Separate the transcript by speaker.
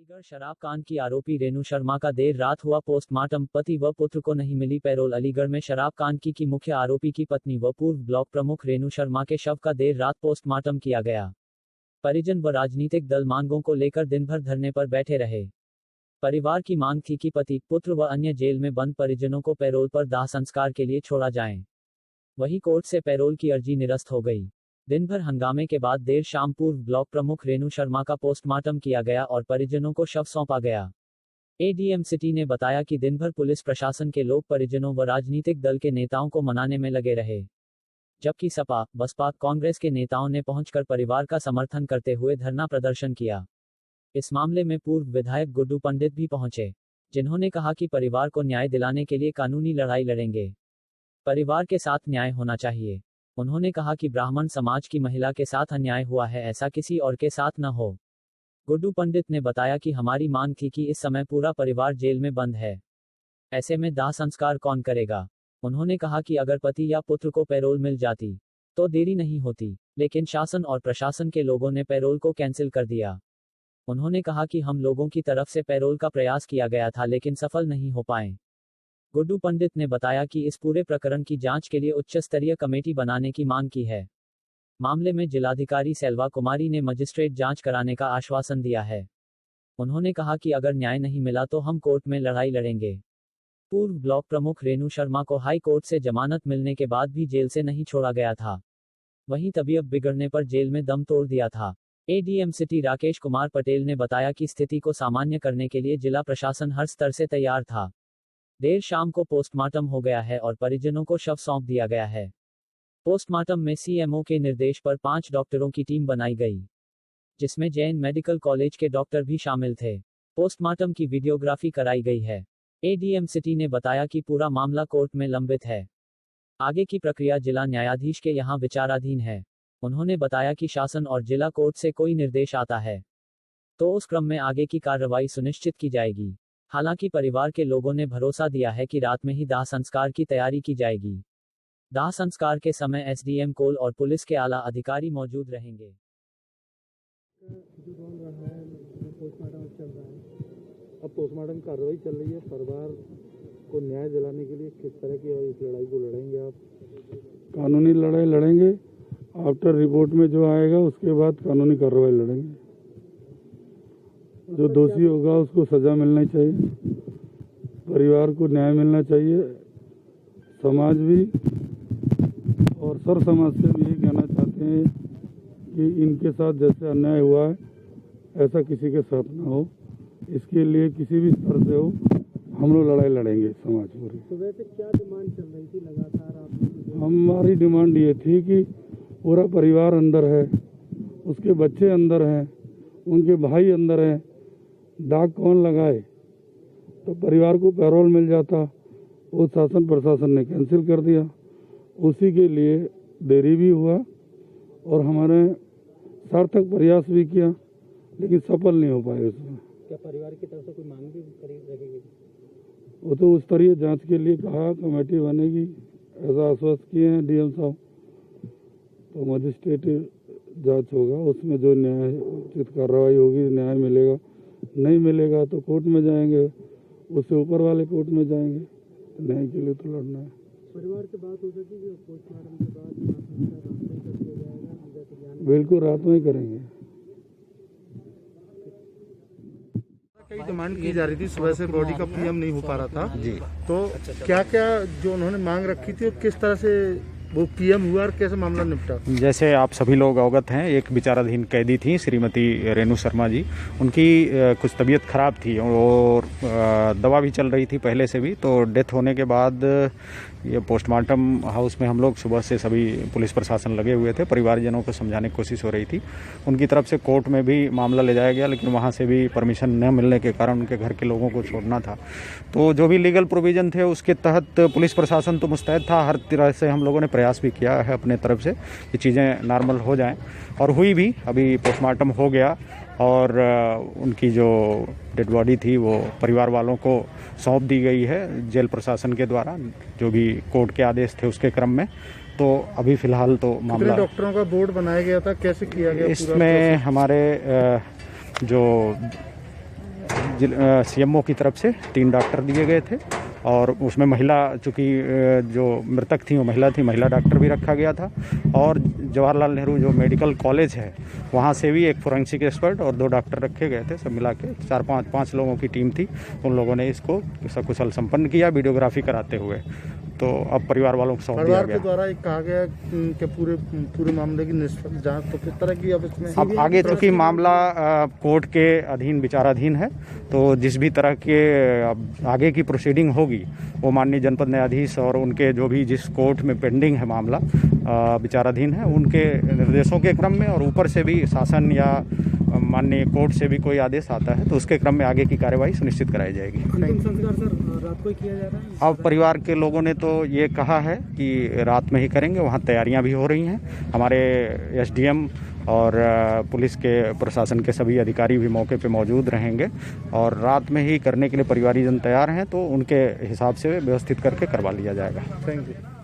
Speaker 1: अलीगढ़ शराब कांड की आरोपी रेणु शर्मा का देर रात हुआ पोस्टमार्टम। पति व पुत्र को नहीं मिली पैरोल। अलीगढ़ में शराब कांड की मुख्य आरोपी की पत्नी व पूर्व ब्लॉक प्रमुख रेणु शर्मा के शव का देर रात पोस्टमार्टम किया गया। परिजन व राजनीतिक दल मांगों को लेकर दिन भर धरने पर बैठे रहे। परिवार की मांग थी कि पति, पुत्र व अन्य जेल में बंद परिजनों को पैरोल पर दाह संस्कार के लिए छोड़ा जाए। वहीं कोर्ट से पैरोल की अर्जी निरस्त हो गई। दिन भर हंगामे के बाद देर शाम पूर्व ब्लॉक प्रमुख रेणु शर्मा का पोस्टमार्टम किया गया और परिजनों को शव सौंपा गया। एडीएम सिटी ने बताया कि दिन भर पुलिस प्रशासन के लोग परिजनों व राजनीतिक दल के नेताओं को मनाने में लगे रहे, जबकि सपा, बसपा, कांग्रेस के नेताओं ने पहुंचकर परिवार का समर्थन करते हुए धरना प्रदर्शन किया। इस मामले में पूर्व विधायक गुड्डू पंडित भी पहुंचे, जिन्होंने कहा कि परिवार को न्याय दिलाने के लिए कानूनी लड़ाई लड़ेंगे। परिवार के साथ न्याय होना चाहिए। उन्होंने कहा कि ब्राह्मण समाज की महिला के साथ अन्याय हुआ है, ऐसा किसी और के साथ न हो। गुड्डू पंडित ने बताया कि हमारी मांग थी कि इस समय पूरा परिवार जेल में बंद है, ऐसे में दाह संस्कार कौन करेगा। उन्होंने कहा कि अगर पति या पुत्र को पैरोल मिल जाती तो देरी नहीं होती, लेकिन शासन और प्रशासन के लोगों ने पैरोल को कैंसिल कर दिया। उन्होंने कहा कि हम लोगों की तरफ से पैरोल का प्रयास किया गया था, लेकिन सफल नहीं हो पाए। गुड्डू पंडित ने बताया कि इस पूरे प्रकरण की जांच के लिए उच्च स्तरीय कमेटी बनाने की मांग की है। मामले में जिलाधिकारी सेल्वा कुमारी ने मजिस्ट्रेट जांच कराने का आश्वासन दिया है। उन्होंने कहा कि अगर न्याय नहीं मिला तो हम कोर्ट में लड़ाई लड़ेंगे। पूर्व ब्लॉक प्रमुख रेणु शर्मा को हाई कोर्ट से जमानत मिलने के बाद भी जेल से नहीं छोड़ा गया था। वहीं तबीयत बिगड़ने पर जेल में दम तोड़ दिया था। एडीएम सिटी राकेश कुमार पटेल ने बताया कि स्थिति को सामान्य करने के लिए जिला प्रशासन हर स्तर से तैयार था। देर शाम को पोस्टमार्टम हो गया है और परिजनों को शव सौंप दिया गया है। पोस्टमार्टम में सीएमओ के निर्देश पर 5 डॉक्टरों की टीम बनाई गई, जिसमें जैन मेडिकल कॉलेज के डॉक्टर भी शामिल थे। पोस्टमार्टम की वीडियोग्राफी कराई गई है। एडीएम सिटी ने बताया कि पूरा मामला कोर्ट में लंबित है। आगे की प्रक्रिया जिला न्यायाधीश के यहां विचाराधीन है। उन्होंने बताया कि शासन और जिला कोर्ट से कोई निर्देश आता है तो उस क्रम में आगे की कार्रवाई सुनिश्चित की जाएगी। हालांकि परिवार के लोगों ने भरोसा दिया है कि रात में ही दाह संस्कार की तैयारी की जाएगी। दाह संस्कार के समय एसडीएम कोल और पुलिस के आला अधिकारी मौजूद रहेंगे।
Speaker 2: अब पोस्टमार्टम कार्रवाई चल रही है। परिवार को न्याय दिलाने के लिए किस तरह की इस लड़ाई को लड़ेंगे आप?
Speaker 3: कानूनी लड़ाई लड़ेंगे। आफ्टर रिपोर्ट में जो आएगा उसके बाद कानूनी कार्रवाई लड़ेंगे। जो दोषी होगा उसको सजा मिलनी चाहिए, परिवार को न्याय मिलना चाहिए। समाज भी और सर समाज से भी यही कहना चाहते हैं कि इनके साथ जैसे अन्याय हुआ है ऐसा किसी के साथ ना हो। इसके लिए किसी भी स्तर से हो हम लोग लड़ाई लड़ेंगे समाज पूरी।
Speaker 2: तो वैसे क्या डिमांड चल रही थी लगातार आपकी?
Speaker 3: हमारी डिमांड ये थी कि पूरा परिवार अंदर है, उसके बच्चे अंदर हैं, उनके भाई अंदर हैं, दाग कौन लगाए। तो परिवार को पैरोल मिल जाता, वो शासन प्रशासन ने कैंसिल कर दिया। उसी के लिए देरी भी हुआ और हमारे सार्थक प्रयास भी किया, लेकिन सफल नहीं हो पाए उसमें।
Speaker 2: क्या परिवार की तरफ से कोई मांग भी रहेगी?
Speaker 3: वो तो उस स्तरीय जांच के लिए कहा कमेटी बनेगी, ऐसा आश्वस्त किए हैं डीएम साहब। तो मजिस्ट्रेट जांच होगा, उसमें जो न्याय उचित कार्रवाई होगी, न्याय मिलेगा। नहीं मिलेगा तो कोर्ट में जाएंगे, उससे ऊपर वाले कोर्ट में जाएंगे। न्याय के लिए तो लड़ना है।
Speaker 2: परिवार से बात हो सकी कि पोस्टमार्टम के बाद रात में कर दिया जाएगा?
Speaker 3: बिल्कुल रात में ही करेंगे।
Speaker 2: कई डिमांड की जा रही थी, सुबह से बॉडी का पीएम नहीं हो पा रहा था जी। तो क्या क्या जो उन्होंने मांग रखी थी और किस तरह से वो पीएम हुआ और कैसे मामला निपटा?
Speaker 4: जैसे आप सभी लोग अवगत हैं, एक विचाराधीन कैदी थी श्रीमती रेणु शर्मा जी। उनकी कुछ तबीयत खराब थी और दवा भी चल रही थी पहले से भी। तो डेथ होने के बाद ये पोस्टमार्टम हाउस में हम लोग सुबह से सभी पुलिस प्रशासन लगे हुए थे। परिवारजनों को समझाने की कोशिश हो रही थी। उनकी तरफ से कोर्ट में भी मामला ले जाया गया, लेकिन वहाँ से भी परमिशन न मिलने के कारण उनके घर के लोगों को छोड़ना था। तो जो भी लीगल प्रोविज़न थे उसके तहत पुलिस प्रशासन तो मुस्तैद था। हर तरह से हम लोगों ने प्रयास भी किया है अपने तरफ से कि चीज़ें नॉर्मल हो जाएं, और हुई भी। अभी पोस्टमार्टम हो गया और उनकी जो डेड बॉडी थी वो परिवार वालों को सौंप दी गई है जेल प्रशासन के द्वारा, जो भी कोर्ट के आदेश थे उसके क्रम में। तो अभी फिलहाल तो मामला
Speaker 2: डॉक्टरों का बोर्ड बनाया गया था, कैसे किया गया?
Speaker 4: इसमें हमारे जो CMO की तरफ से 3 डॉक्टर दिए गए थे और उसमें महिला, चूँकि जो मृतक थी वो महिला थी, महिला डॉक्टर भी रखा गया था। और जवाहरलाल नेहरू जो मेडिकल कॉलेज है वहाँ से भी एक फोरेंसिक एक्सपर्ट और 2 डॉक्टर रखे गए थे। सब मिला के 4-5 लोगों की टीम थी। उन लोगों ने इसको सकुशल संपन्न किया वीडियोग्राफी कराते हुए। तो अब परिवार वालों को सौंप दिया
Speaker 2: परिवार के द्वारा एक कहा गया कि पूरे मामले की निष्पक्ष जांच तो किस तरह की अब इसमें
Speaker 4: अब आगे चूँकि मामला कोर्ट के अधीन विचाराधीन है, तो जिस भी तरह के आगे की प्रोसीडिंग होगी वो माननीय जनपद न्यायाधीश और उनके जो भी जिस कोर्ट में पेंडिंग है मामला विचाराधीन है, उनके निर्देशों के क्रम में और ऊपर से भी शासन या माननीय कोर्ट से भी कोई आदेश आता है तो उसके क्रम में आगे की कार्यवाही सुनिश्चित कराई जाएगी।
Speaker 5: अंतिम संस्कार सर रात को ही किया जा रहा है?
Speaker 4: अब परिवार के लोगों ने तो ये कहा है कि रात में ही करेंगे। वहाँ तैयारियां भी हो रही हैं। हमारे SDM और पुलिस के प्रशासन के सभी अधिकारी भी मौके पे मौजूद रहेंगे और रात में ही करने के लिए परिवारीजन तैयार हैं, तो उनके हिसाब से व्यवस्थित करके करवा लिया जाएगा।
Speaker 2: Thank you.